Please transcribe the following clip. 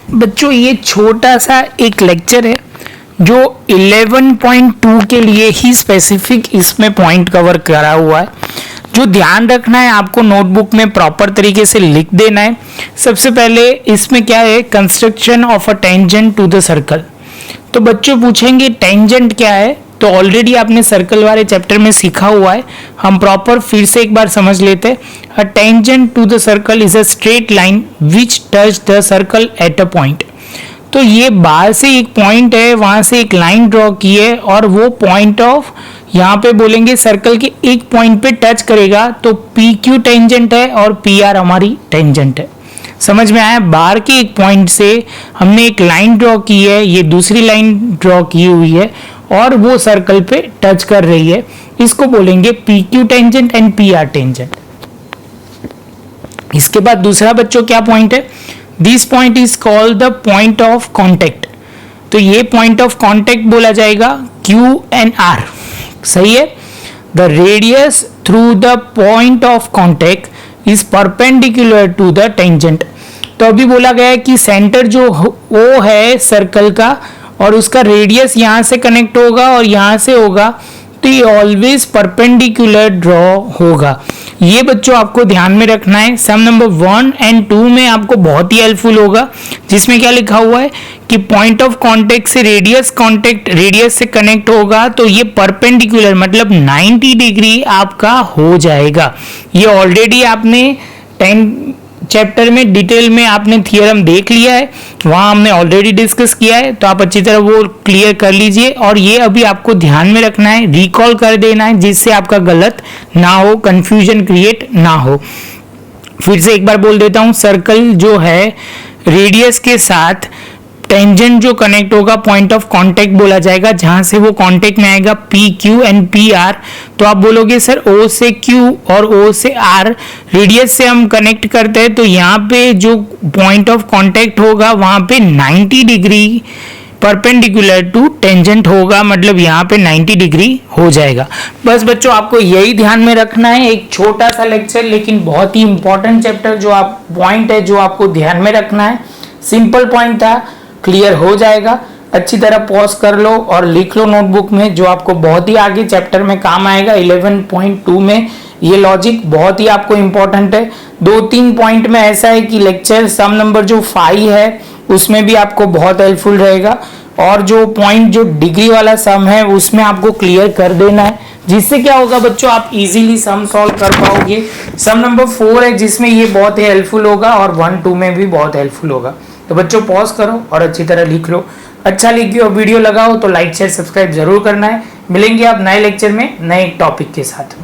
बच्चों ये छोटा सा एक लेक्चर है जो 11.2 के लिए ही स्पेसिफिक इसमें पॉइंट कवर करा हुआ है। जो ध्यान रखना है आपको नोटबुक में प्रॉपर तरीके से लिख देना है। सबसे पहले इसमें क्या है, construction of a tangent to the circle. तो बच्चों पूछेंगे टेंजेंट क्या है, तो ऑलरेडी आपने सर्कल वाले चैप्टर में सीखा हुआ है, हम प्रॉपर फिर से एक बार समझ लेते हैं। A tangent to the circle is a straight line which touch the circle at a point. तो ये बाहर से एक पॉइंट है, वहां से एक लाइन ड्रॉ की है और वो पॉइंट ऑफ यहाँ पे बोलेंगे सर्कल के एक पॉइंट पे टच करेगा, तो पी क्यू टेंजेंट है और पी आर हमारी टेंजेंट है। समझ में आया? बाहर के एक पॉइंट से हमने एक लाइन ड्रॉ की है, ये दूसरी लाइन ड्रॉ की हुई है और वो सर्कल पे टच कर रही है, इसको बोलेंगे P Q tangent and P R tangent. इसके बाद दूसरा बच्चों क्या पॉइंट है, this point is called the point of contact. तो ये पॉइंट ऑफ कॉन्टेक्ट बोला जाएगा क्यू एंड आर। सही है। The radius through the point of contact is perpendicular to the tangent. तो अभी बोला गया है कि सेंटर जो वो है सर्कल का और उसका रेडियस यहां से कनेक्ट होगा और यहां से होगा, तो ये ऑलवेज परपेंडिकुलर ड्रॉ होगा। ये बच्चों आपको ध्यान में रखना है। सम नंबर 1 एंड 2 में आपको बहुत ही हेल्पफुल होगा, जिसमें क्या लिखा हुआ है कि पॉइंट ऑफ कांटेक्ट से रेडियस से कनेक्ट होगा, तो ये परपेंडिकुलर मतलब 90 डिग्री आपका हो जाएगा। ये ऑलरेडी आपने 10 चैप्टर में डिटेल में आपने थियरम देख लिया है, वहां हमने ऑलरेडी डिस्कस किया है, तो आप अच्छी तरह वो क्लियर कर लीजिए। और ये अभी आपको ध्यान में रखना है, रिकॉल कर देना है, जिससे आपका गलत ना हो, कंफ्यूजन क्रिएट ना हो। फिर से एक बार बोल देता हूं, सर्कल जो है रेडियस के साथ टेंजेंट जो कनेक्ट होगा पॉइंट ऑफ कांटेक्ट बोला जाएगा, जहां से वो कांटेक्ट में आएगा P Q and P R. तो आप बोलोगे सर ओ से क्यू और ओ से आर रेडियस से हम कनेक्ट करते हैं, तो यहाँ पे जो पॉइंट ऑफ कांटेक्ट होगा वहां पे 90 डिग्री परपेंडिकुलर टू टेंजेंट होगा, मतलब यहाँ पे 90 डिग्री हो जाएगा। बस बच्चों आपको यही ध्यान में रखना है। एक छोटा सा लेक्चर लेकिन बहुत ही इंपॉर्टेंट चैप्टर जो आप पॉइंट है जो आपको ध्यान में रखना है। सिंपल पॉइंट था, क्लियर हो जाएगा। अच्छी तरह पॉज कर लो और लिख लो नोटबुक में, जो आपको बहुत ही आगे चैप्टर में काम आएगा। 11.2 में ये लॉजिक बहुत ही आपको इंपॉर्टेंट है। 2-3 पॉइंट में ऐसा है कि लेक्चर सम नंबर जो 5 है उसमें भी आपको बहुत हेल्पफुल रहेगा, और जो पॉइंट जो डिग्री वाला सम है उसमें आपको क्लियर कर देना है, जिससे क्या होगा बच्चों आप इजीली सम सॉल्व कर पाओगे। सम नंबर 4 है जिसमें ये बहुत ही हेल्पफुल होगा और 1-2 में भी बहुत हेल्पफुल होगा। तो बच्चों पॉज करो और अच्छी तरह लिख लो। अच्छा लिखिए, वीडियो लगाओ तो लाइक शेयर सब्सक्राइब जरूर करना है। मिलेंगे आप नए लेक्चर में नए टॉपिक के साथ।